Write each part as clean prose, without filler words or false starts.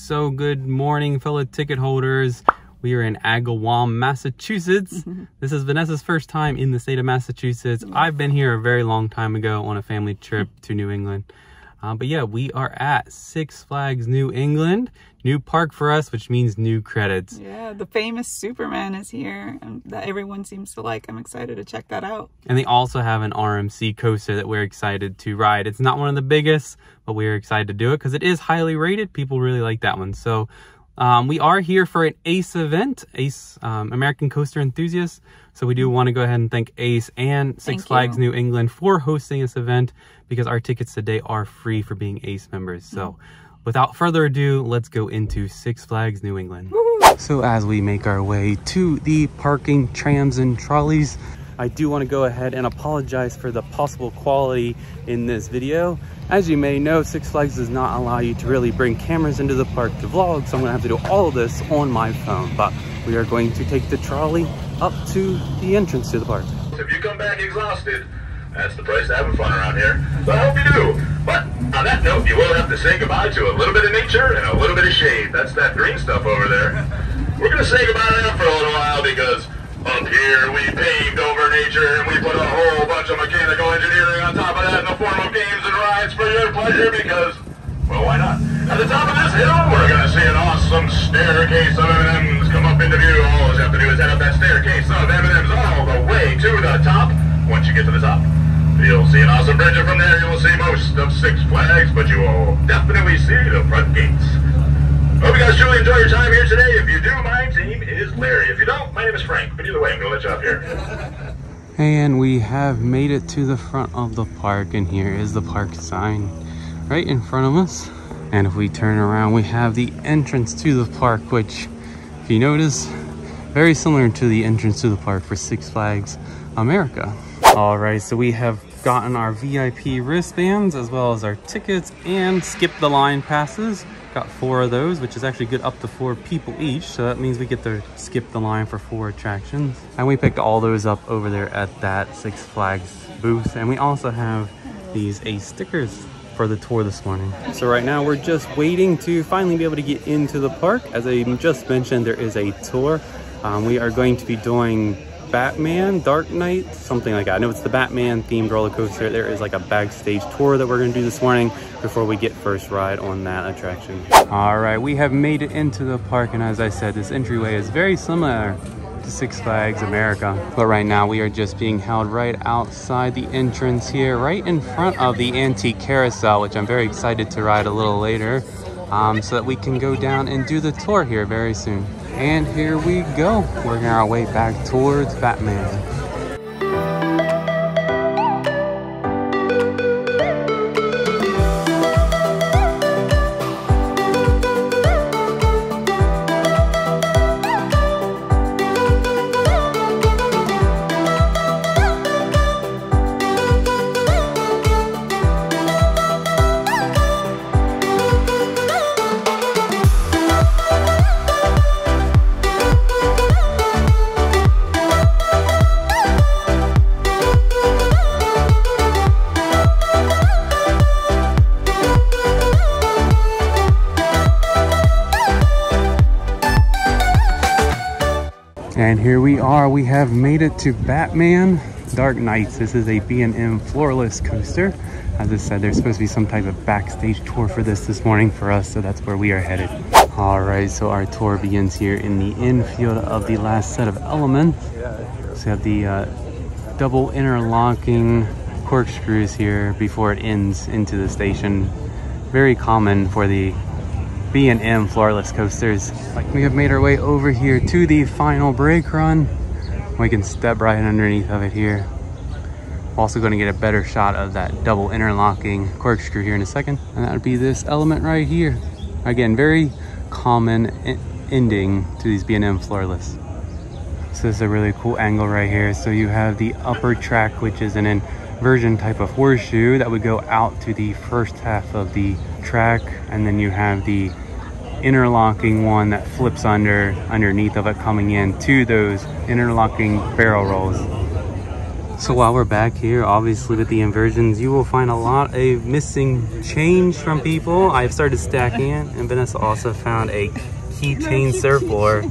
So good morning, fellow ticket holders. We are in Agawam, Massachusetts. This is Vanessa's first time in the state of Massachusetts. I've been here a very long time ago on a family trip to New England. But yeah, we are at Six Flags New England. New park for us, which means new credits. Yeah, the famous Superman is here and that everyone seems to like. I'm excited to check that out. And they also have an RMC coaster that we're excited to ride. It's not one of the biggest, but we're excited to do it because it is highly rated. People really like that one. So we are here for an ACE event, ACE, American Coaster Enthusiast. So we do want to go ahead and thank ACE and Six Flags New England for hosting this event, because our tickets today are free for being ACE members. So without further ado, let's go into Six Flags New England. So as we make our way to the parking trams and trolleys, I do want to go ahead and apologize for the possible quality in this video. As you may know, Six Flags does not allow you to really bring cameras into the park to vlog, so I'm going to have to do all of this on my phone. But we are going to take the trolley up to the entrance to the park. If you come back exhausted, that's the price of having fun around here. So I hope you do. But on that note, you will have to say goodbye to a little bit of nature and a little bit of shade. That's that green stuff over there. We're going to say goodbye to that for a little while, because up here we paved over nature and we put a whole bunch of mechanical engineering on top of that in the form of games and rides for your pleasure, because, well, why not? At the top of this hill, we're going to see an awesome staircase of M&Ms come up into view. All you have to do is head up that staircase of M&Ms all the way to the top. Once you get to the top, you'll see an awesome bridge, and from there you will see most of Six Flags, but you will definitely see the front gates. Hope you guys truly enjoy your time here today. If you do, my name is Larry. If you don't, my name is Frank. But either way, I'm going to let you up here. And we have made it to the front of the park, and here is the park sign right in front of us. And if we turn around, we have the entrance to the park, which, if you notice, very similar to the entrance to the park for Six Flags America. All right, so we have gotten our VIP wristbands as well as our tickets and skip the line passes. Got 4 of those, which is actually good, up to 4 people each. So that means we get to skip the line for 4 attractions. And we picked all those up over there at that Six Flags booth. And we also have these ACE stickers for the tour this morning. So right now we're just waiting to finally be able to get into the park. As I just mentioned, there is a tour. We are going to be doing Batman, Dark Knight, something like that. I know it's the Batman themed roller coaster. There is like a backstage tour that we're going to do this morning before we get first ride on that attraction. All right, we have made it into the park, and as I said, this entryway is very similar to Six Flags America. But right now we are just being held right outside the entrance here, right in front of the antique carousel, which I'm very excited to ride a little later, so that we can go down and do the tour here very soon. And here we go. We're on our way back towards Batman. And here we are, we have made it to Batman Dark Knights. This is a B&M floorless coaster. As I said, there's supposed to be some type of backstage tour for this morning for us, so that's where we are headed. All right, so our tour begins here in the infield of the last set of elements. So we have the double interlocking corkscrews here before it ends into the station. Very common for the B&M floorless coasters. We have made our way over here to the final brake run. We can step right underneath of it here. Also going to get a better shot of that double interlocking corkscrew here in a second. And that would be this element right here. Again, very common ending to these B&M floorless. So this is a really cool angle right here. So you have the upper track, which is an inversion type of horseshoe that would go out to the first half of the track. And then you have the interlocking one that flips underneath of it, coming in to those interlocking barrel rolls. So while we're back here, obviously with the inversions, you will find a lot of missing change from people. I've started stacking it, and Vanessa also found a keychain surfboard.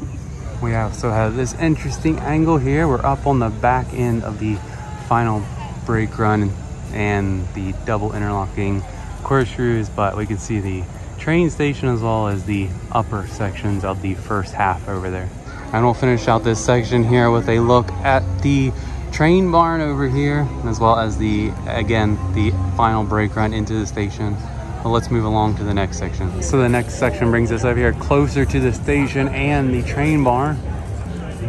We also have this interesting angle here. We're up on the back end of the final brake run and the double interlocking corkscrews, but we can see the train station as well as the upper sections of the first half over there. And we'll finish out this section here with a look at the train barn over here, as well as the final brake run into the station. But let's move along to the next section. So the next section brings us over here closer to the station and the train barn.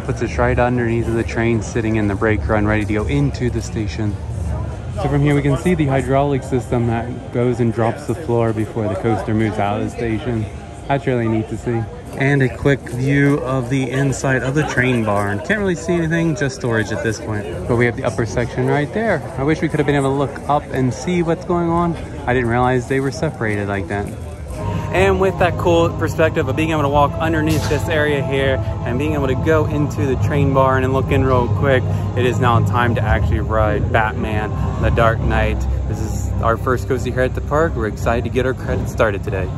Puts us right underneath of the train, sitting in the brake run, ready to go into the station. So from here we can see the hydraulic system that goes and drops the floor before the coaster moves out of the station. That's really neat to see. And a quick view of the inside of the train barn. Can't really see anything, just storage at this point. But we have the upper section right there. I wish we could have been able to look up and see what's going on. I didn't realize they were separated like that. And with that cool perspective of being able to walk underneath this area here and being able to go into the train barn and look in real quick, it is now time to actually ride Batman The Dark Knight. This is our first coaster here at the park. We're excited to get our credits started today.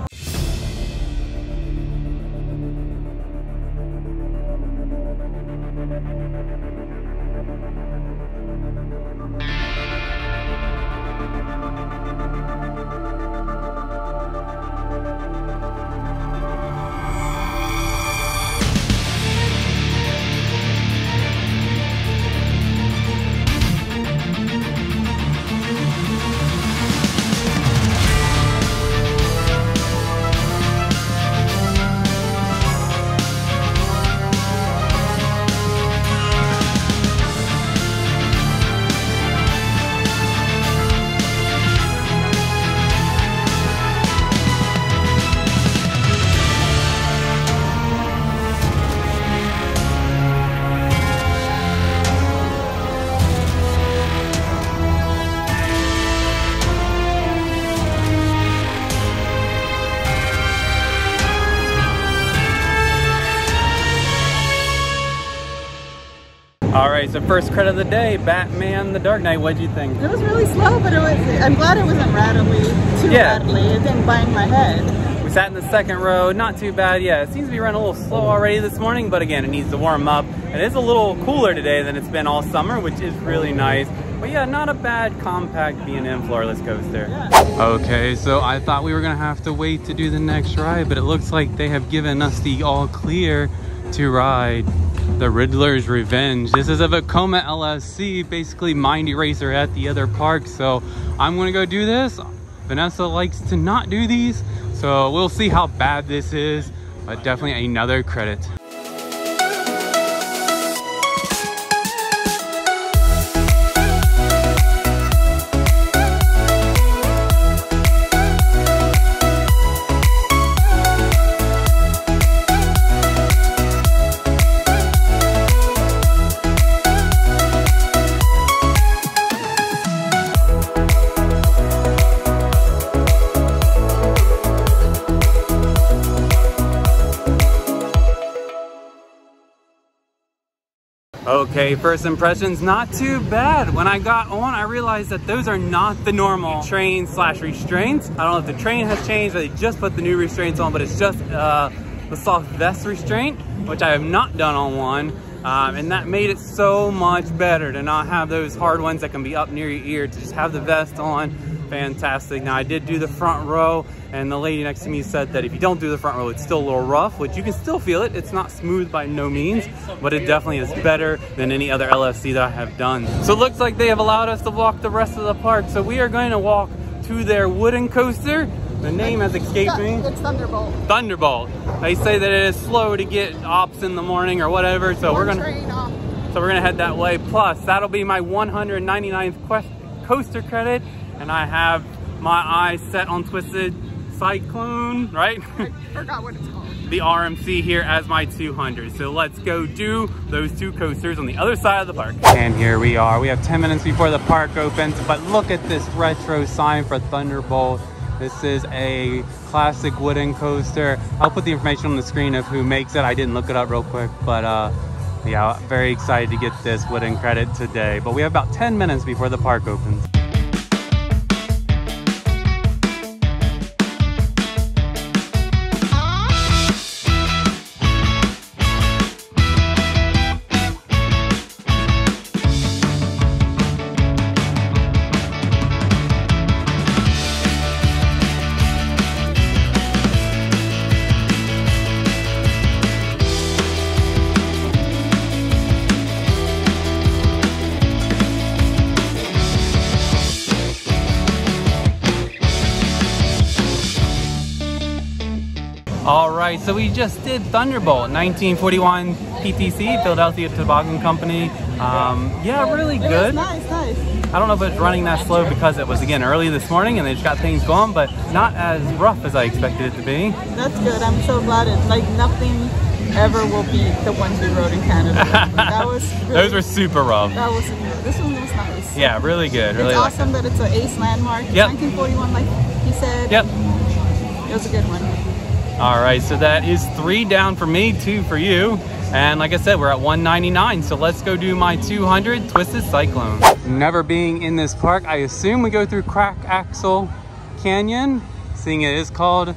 All right, so first credit of the day, Batman The Dark Knight. What'd you think? It was really slow, but I'm glad it wasn't rattly. It didn't bang my head. We sat in the second row, not too bad. Yeah, it seems to be running a little slow already this morning, but again, it needs to warm up. It is a little cooler today than it's been all summer, which is really nice. But yeah, not a bad compact B&M floorless coaster. Yeah. Okay, so I thought we were gonna have to wait to do the next ride, but it looks like they have given us the all clear to ride the Riddler's Revenge. This is a Vekoma LSC, basically Mind Eraser at the other park. So I'm gonna go do this. Vanessa likes to not do these, so we'll see how bad this is, but definitely another credit. Okay, first impressions, not too bad. When I got on, I realized that those are not the normal train slash restraints. I don't know if the train has changed, or they just put the new restraints on, but it's just the soft vest restraint, which I have not done on one. And that made it so much better to not have those hard ones that can be up near your ear, to just have the vest on. Fantastic. Now I did do the front row, and the lady next to me said that if you don't do the front row, it's still a little rough, which you can still feel it. It's not smooth by no means, but it definitely is better than any other LFC that I have done. So it looks like they have allowed us to walk the rest of the park. So we are going to walk to their wooden coaster. The name has escaped me. It's Thunderbolt. Thunderbolt. They say that it is slow to get ops in the morning or whatever, so we're gonna head that way. Plus, that'll be my 199th coaster credit, and I have my eyes set on Twisted Cyclone, right? I forgot what it's called. The RMC here as my 200. So let's go do those two coasters on the other side of the park. And here we are. We have 10 minutes before the park opens, but look at this retro sign for Thunderbolt. This is a classic wooden coaster. I'll put the information on the screen of who makes it. I didn't look it up real quick, but Yeah, very excited to get this wooden credit today, but we have about 10 minutes before the park opens. All right, so we just did Thunderbolt, 1941 PTC, Philadelphia Toboggan Company. Yeah, really good. Nice. I don't know if it's running that slow because it was, again, early this morning and they just got things going, but not as rough as I expected it to be. That's good. I'm so glad it, like, nothing ever will beat the ones we rode in Canada. That was really, those were super rough. That was, this one was nice. Yeah, really good. Really it's awesome that it's an ace landmark. It's 1941, like he said. Yep. It was a good one. All right, so that is 3 down for me, 2 for you. And like I said, we're at 199, so let's go do my 200 Twisted Cyclone. Never being in this park, I assume we go through Crack Axle Canyon, seeing it is called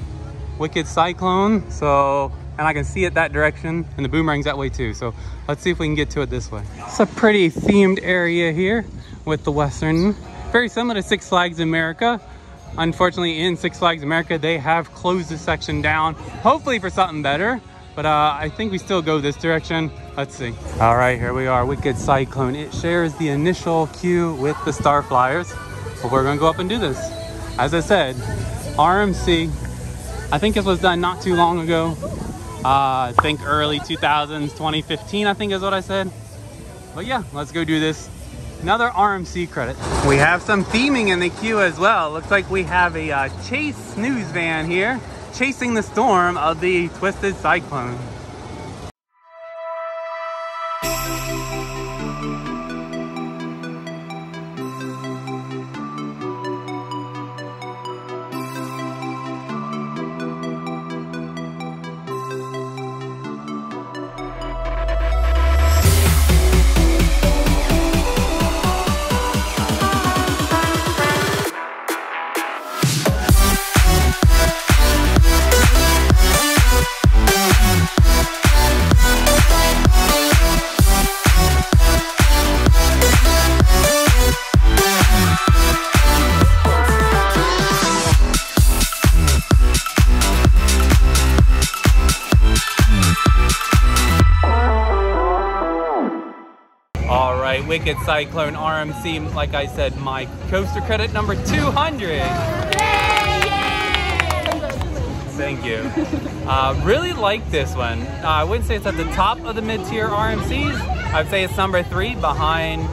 Wicked Cyclone. So, and I can see it that direction, and the boomerang's that way too. So let's see if we can get to it this way. It's a pretty themed area here with the Western, very similar to Six Flags America. Unfortunately, in Six Flags America, they have closed this section down, hopefully for something better. But I think we still go this direction. Let's see. All right, here we are, Wicked Cyclone. It shares the initial queue with the Star Flyers, but we're gonna go up and do this. As I said, RMC, I think this was done not too long ago. I think early 2000s, 2015, I think is what I said. But yeah, let's go do this. Another RMC credit. We have some theming in the queue as well. Looks like we have a Chase snooze van here, chasing the storm of the Twisted Cyclone. Wicked Cyclone RMC, like I said, my coaster credit number 200. Thank you. Really like this one. I wouldn't say it's at the top of the mid-tier RMCs. I'd say it's number 3 behind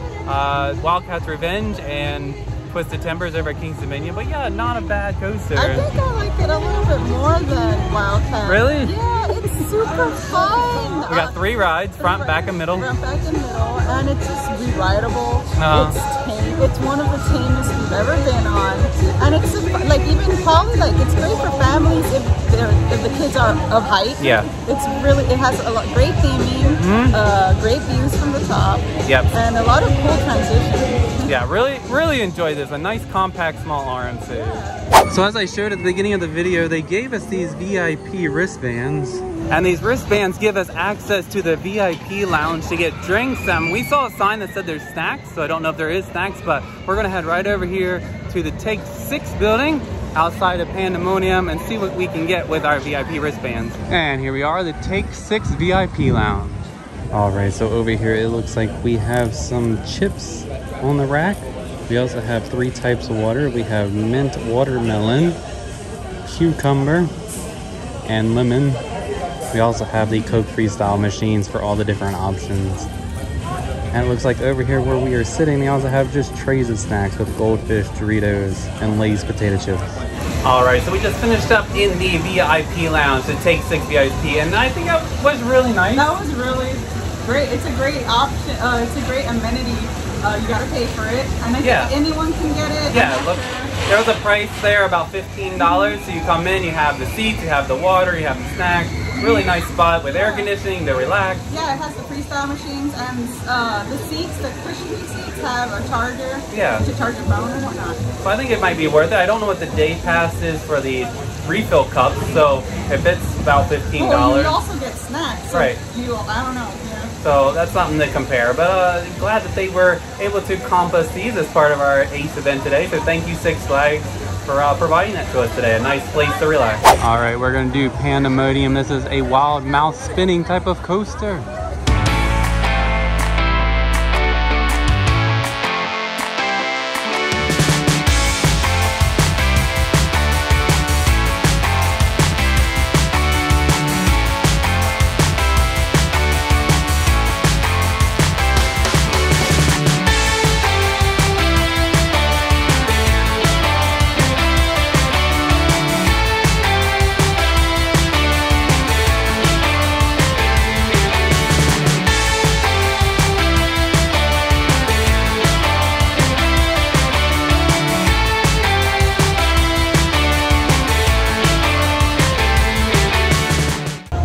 Wildcat's Revenge and Twisted Timbers over at King's Dominion. But yeah, not a bad coaster. I think I like it a little bit more than Wildcat. Really? Yeah, it's super fun. We got 3 rides, front, back, and middle. Front, back, and middle, and it's just re-rideable. It's tame. It's one of the tamest we've ever been on, and it's like even probably like it's great for families if the kids are of height. Yeah. It's really, it has a lot great theming, great views from the top. Yep. And a lot of cool transitions. Yeah, really enjoyed this. A nice compact small RMC. So as I showed at the beginning of the video, they gave us these VIP wristbands. And these wristbands give us access to the VIP lounge to get drinks. We saw a sign that said there's snacks, so I don't know if there is snacks, but we're gonna head right over here to the Take 6 building outside of Pandemonium and see what we can get with our VIP wristbands. And here we are, the Take 6 VIP lounge. All right, so over here it looks like we have some chips on the rack. We also have 3 types of water. We have mint watermelon, cucumber, and lemon. We also have the Coke Freestyle machines for all the different options. And it looks like over here where we are sitting, they also have just trays of snacks with Goldfish, Doritos, and Lay's potato chips. All right, so we just finished up in the VIP lounge, the Take 6 VIP, and I think that was really nice. That was really great. It's a great option. It's a great amenity. You gotta pay for it, and I think anyone can get it. Yeah, look, there was a price there about $15. So you come in, you have the seats, you have the water, you have the snacks. really nice spot with air conditioning to relax. Yeah, it has the freestyle machines, and the seats, the cushiony seats, have a charger. Yeah. To charge your phone and whatnot. So I think it might be worth it. I don't know what the day pass is for the refill cups, so if it's about $15. Well, you also get snacks. So right. I don't know. Yeah. So that's something to compare. But glad that they were able to comp us these as part of our ACE event today. So thank you, Six Flags, for providing that to us today. A nice place to relax. All right, we're gonna do Pandemonium. This is a wild mouse spinning type of coaster.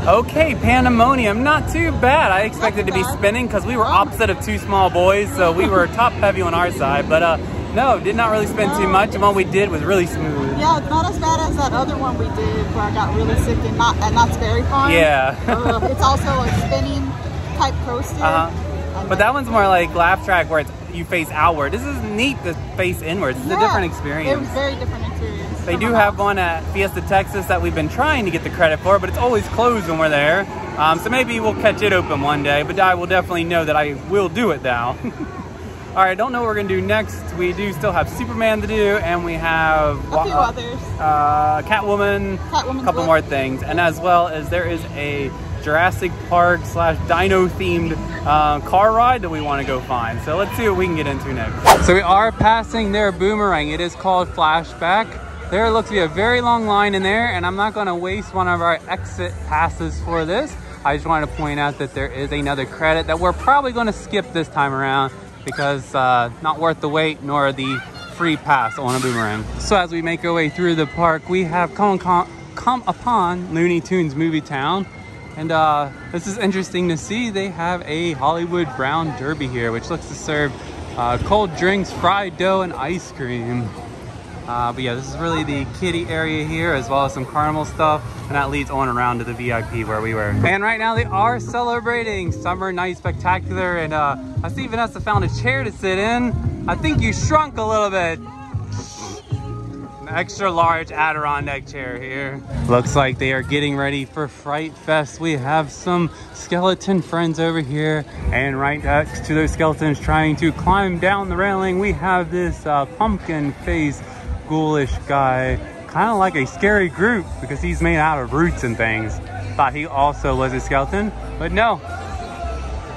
Okay, Pandemonium, not too bad. I expected to be spinning because we were opposite of two small boys, so we were top heavy on our side, but no, did not really spin too much, and what we did was really smooth. Yeah, it's not as bad as that other one we did where I got really sick and Knott's Berry Farm. Yeah. It's also a spinning type coaster. But that one's more like laugh track where you face outward. This is neat to face inwards. It's a different experience. It was a very different experience. They do have one at Fiesta, Texas that we've been trying to get the credit for, but it's always closed when we're there. So maybe we'll catch it open one day, but I will definitely know that I will do it now. All right, I don't know what we're gonna do next. We do still have Superman to do, and we have a few others. Catwoman, a couple more things, and as well as there is a Jurassic Park / Dino themed car ride that we want to go find. So let's see what we can get into next. So we are passing their boomerang. It is called Flashback. There looks to be a very long line in there, and I'm not going to waste one of our exit passes for this. I just wanted to point out that there is another credit that we're probably going to skip this time around because not worth the wait nor the free pass on a boomerang. So as we make our way through the park, we have come upon Looney Tunes Movie Town. And this is interesting to see. They have a Hollywood Brown Derby here, which looks to serve cold drinks, fried dough, and ice cream. But yeah, this is really the kiddie area here, as well as some carnival stuff, and that leads on around to the VIP where we were. And right now they are celebrating Summer Night Spectacular, and I see Vanessa found a chair to sit in. I think you shrunk a little bit. An extra large Adirondack chair here. Looks like they are getting ready for Fright Fest. We have some skeleton friends over here, and right next to those skeletons trying to climb down the railing, we have this pumpkin face ghoulish guy, kind of like a scary group because he's made out of roots and things. Thought he also was a skeleton, but no,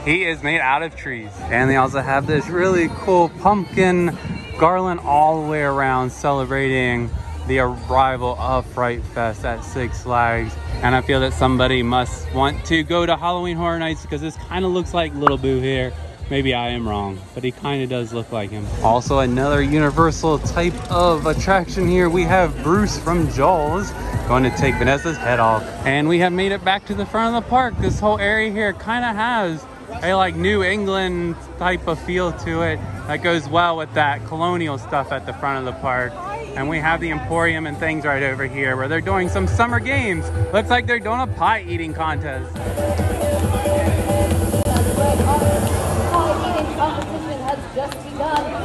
he is made out of trees. And they also have this really cool pumpkin garland all the way around, celebrating the arrival of Fright Fest at Six Flags. And I feel that somebody must want to go to Halloween Horror Nights because this kind of looks like Little Boo here. Maybe I am wrong, but he kind of does look like him. Also another Universal type of attraction here. We have Bruce from Jaws going to take Vanessa's head off. And we have made it back to the front of the park. This whole area here kind of has a like New England type of feel to it that goes well with that colonial stuff at the front of the park. And we have the Emporium and things right over here where they're doing some summer games. Looks like they're doing a pie eating contest.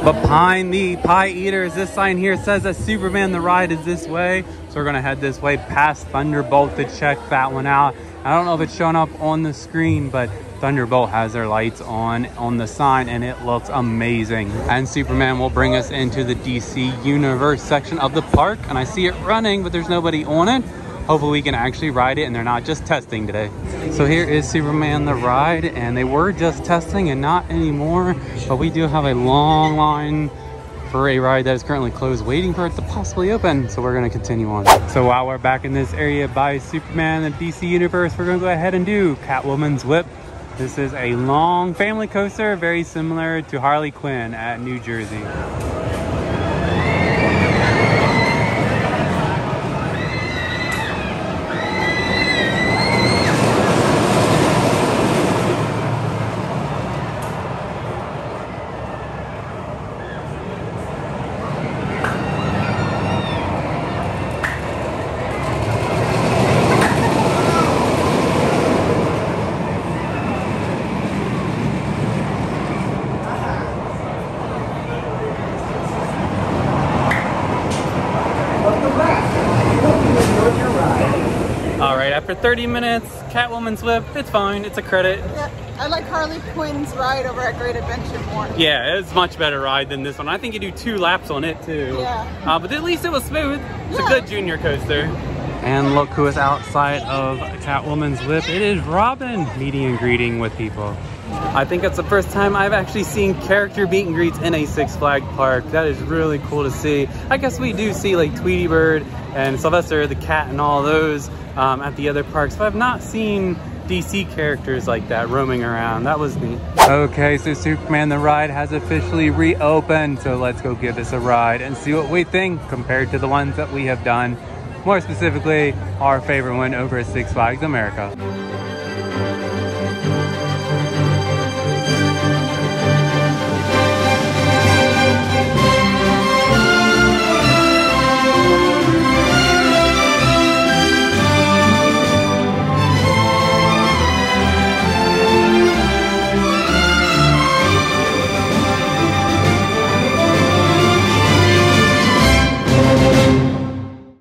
Behind the pie eaters, this sign here says that Superman the ride is this way. So we're gonna head this way past Thunderbolt to check that one out. I don't know if it's showing up on the screen, but Thunderbolt has their lights on the sign, and it looks amazing. And Superman will bring us into the DC Universe section of the park, and I see it running, but there's nobody on it. Hopefully we can actually ride it and they're not just testing today. So here is Superman the ride, and they were just testing and not anymore, but we do have a long line for a ride that is currently closed, waiting for it to possibly open. So we're gonna continue on. So while we're back in this area by Superman and DC Universe, we're gonna go ahead and do Catwoman's Whip. This is a long family coaster, very similar to Harley Quinn at New Jersey. 30 minutes. Catwoman's whip, it's fine. It's a credit. Yeah, I like Harley Quinn's ride over at Great Adventure more. Yeah, it's a much better ride than this one. I think you do 2 laps on it too. Yeah. But at least it was smooth. It's a good junior coaster. And look who is outside of Catwoman's whip. It is Robin, meeting and greeting with people. I think it's the first time I've actually seen character meet and greets in a Six Flags park. That is really cool to see. I guess we do see like Tweety Bird and Sylvester the cat and all those at the other parks, but I've not seen DC characters like that roaming around. That was neat. Okay, so Superman the ride has officially reopened, so let's go give this a ride and see what we think compared to the ones that we have done. More specifically, our favorite one over at Six Flags America.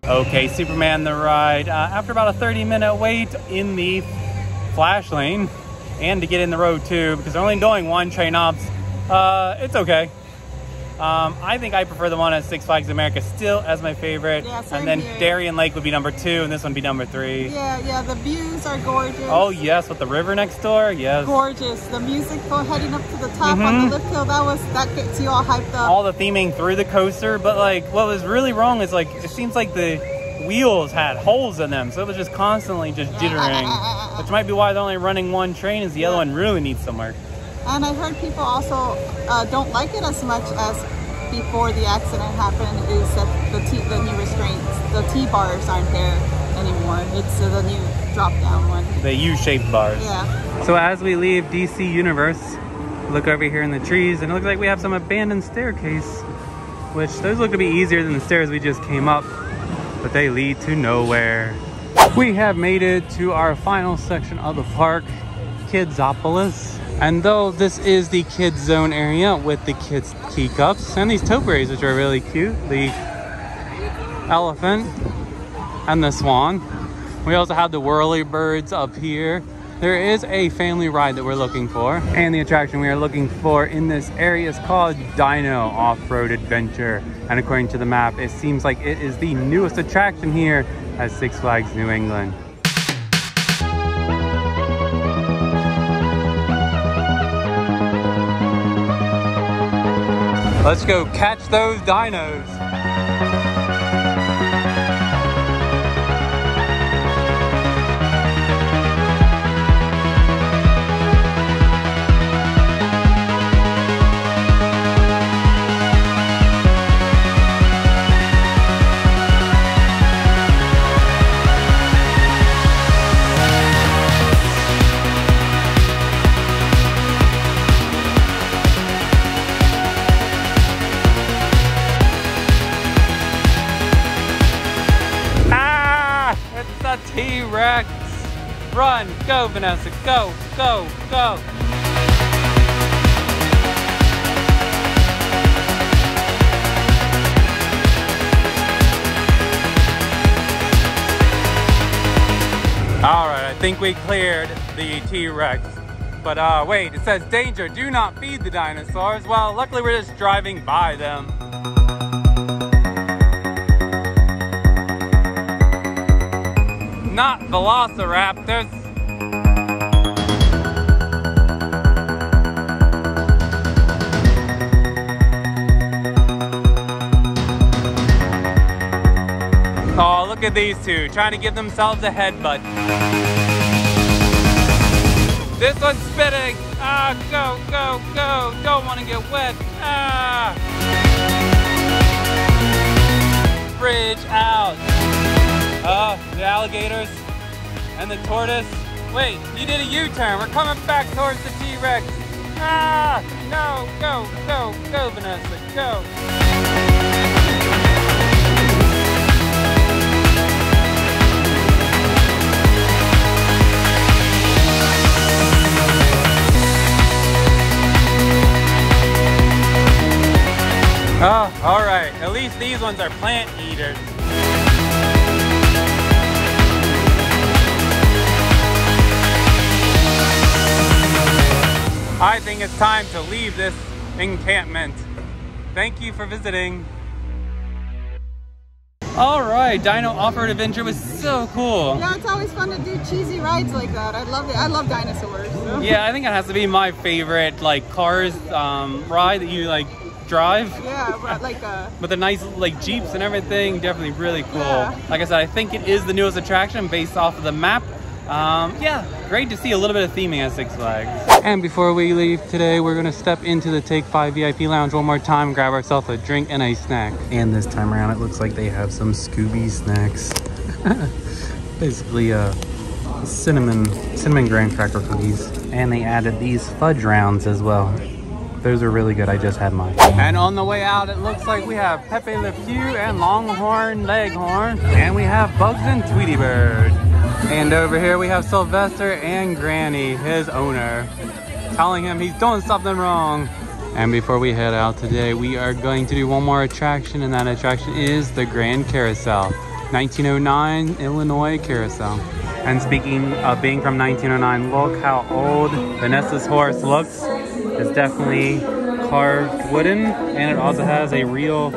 Okay, Superman the ride. After about a 30-minute wait in the flash lane, and to get in the road too, because they're only doing 1 train ops, it's okay. I think I prefer the one at Six Flags America still as my favorite. Yeah, same and then here. Darien Lake would be number 2, and this one would be number 3. Yeah, the views are gorgeous. Oh yes, with the river next door, yes. Gorgeous. The music for heading up to the top on the lift hill, that gets you all hyped up. All the theming through the coaster, but like what was really wrong is like it seems like the wheels had holes in them, so it was just constantly just jittering, which might be why they're only running 1 train, is the other one really needs some work. And I heard people also don't like it as much as before the accident happened, is that the new restraints, the T-bars aren't there anymore. It's the new drop-down one. The U-shaped bars. Yeah. So as we leave DC Universe, look over here in the trees, and it looks like we have some abandoned staircase, which those look to be easier than the stairs we just came up, but they lead to nowhere. We have made it to our final section of the park, Kidsopolis. And though this is the kids zone area with the kids teacups and these topiaries, which are really cute, the elephant and the swan. We also have the whirly birds up here. There is a family ride that we're looking for, and the attraction we are looking for in this area is called Dino Off Road Adventure. And according to the map, it seems like it is the newest attraction here at Six Flags New England. Let's go catch those dinos. T-Rex! Run! Go, Vanessa! Go! Go! Go! Alright, I think we cleared the T-Rex. But wait, it says danger, do not feed the dinosaurs. Well, luckily we're just driving by them. Not velociraptors. Oh, look at these two, trying to give themselves a headbutt. This one's spitting. Ah, go, go, go. Don't want to get wet. Ah. Bridge out. The alligators and the tortoise. Wait, you did a U-turn. We're coming back towards the T-Rex. Ah, no, go, go, go, Vanessa, go. Oh, all right. At least these ones are plant eaters. I think it's time to leave this encampment. Thank you for visiting. All right, Dino Off Road Adventure was so cool. Yeah, it's always fun to do cheesy rides like that. I love it. I love dinosaurs. So. Yeah, I think it has to be my favorite, like, cars ride that you like drive. Yeah, like with the nice like Jeeps and everything. Definitely really cool. Yeah. Like I said, I think it is the newest attraction based off of the map. Yeah, great to see a little bit of theming at Six Flags. And before we leave today, we're gonna step into the Take 5 VIP Lounge one more time, grab ourselves a drink and a snack. And this time around, it looks like they have some Scooby snacks. Basically, cinnamon graham cracker cookies. And they added these fudge rounds as well. Those are really good. I just had mine. And on the way out, it looks like we have Pepe Le Pew and Longhorn Leghorn. And we have Bugs and Tweety Bird. And over here we have Sylvester and Granny, his owner, telling him he's doing something wrong. And before we head out today, we are going to do one more attraction, and that attraction is the Grand Carousel. 1909 Illinois Carousel. And speaking of being from 1909, look how old Vanessa's horse looks. It's definitely carved wooden, and it also has a real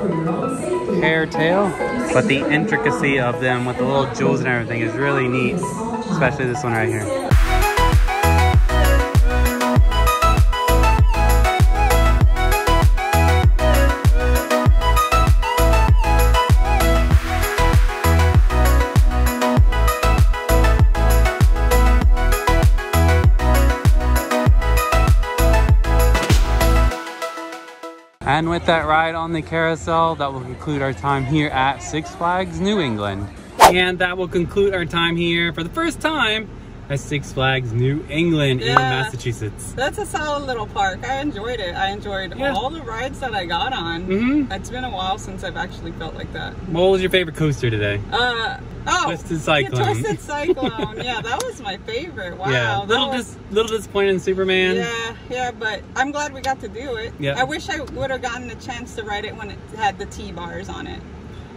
hair tail. But the intricacy of them with the little jewels and everything is really neat, especially this one right here. And with that ride on the carousel, that will conclude our time here at Six Flags New England. And that will conclude our time here for the first time at Six Flags New England in Massachusetts. That's a solid little park. I enjoyed it. I enjoyed all the rides that I got on. It's been a while since I've actually felt like that. What was your favorite coaster today? Twisted Cyclone. Twisted Cyclone. Yeah, that was my favorite. Wow. Yeah, little disappointed in Superman. Yeah, but I'm glad we got to do it. Yeah. I wish I would have gotten a chance to ride it when it had the T-bars on it.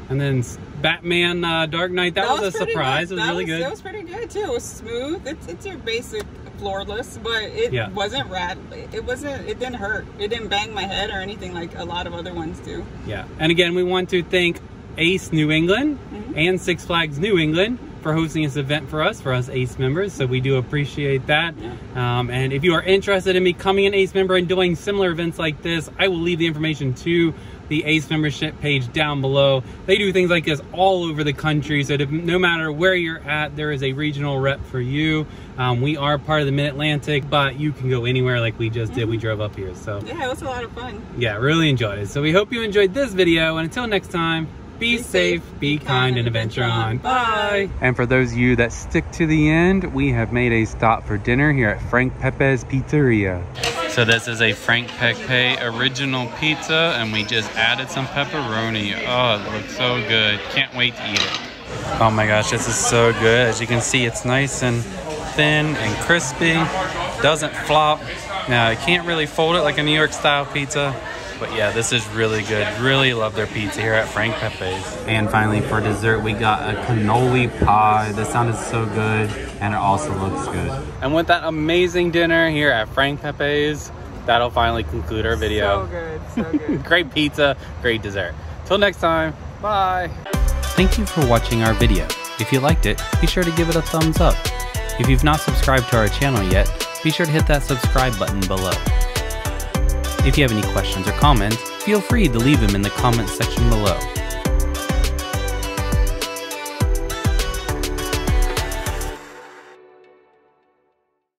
And then Batman Dark Knight, that was a surprise. It was really good. It was pretty good too. It was smooth. It's your basic floorless, but it wasn't rattly. It didn't hurt. It didn't bang my head or anything like a lot of other ones do. Yeah. And again, we want to thank Ace New England and Six Flags New England for hosting this event for us Ace members, so we do appreciate that. And if you are interested in becoming an Ace member and doing similar events like this, I will leave the information to the Ace membership page down below. They do things like this all over the country, so no matter where you're at, there is a regional rep for you. We are part of the Mid-Atlantic, but you can go anywhere like we just did. We drove up here, so yeah, it was a lot of fun. Yeah, really enjoyed it. So we hope you enjoyed this video, and until next time, be safe, be kind, and adventure on. Bye! And for those of you that stick to the end, we have made a stop for dinner here at Frank Pepe's Pizzeria. So this is a Frank Pepe original pizza, and we just added some pepperoni. Oh, it looks so good. Can't wait to eat it. Oh my gosh, this is so good. As you can see, it's nice and thin and crispy. Doesn't flop. Now, I can't really fold it like a New York style pizza. But yeah, this is really good. Really love their pizza here at Frank Pepe's. And finally, for dessert, we got a cannoli pie. This sounded so good, and it also looks good. And with that amazing dinner here at Frank Pepe's, that'll finally conclude our video. So good, so good. Great pizza, great dessert. Till next time, bye. Thank you for watching our video. If you liked it, be sure to give it a thumbs up. If you've not subscribed to our channel yet, be sure to hit that subscribe button below. If you have any questions or comments, feel free to leave them in the comments section below.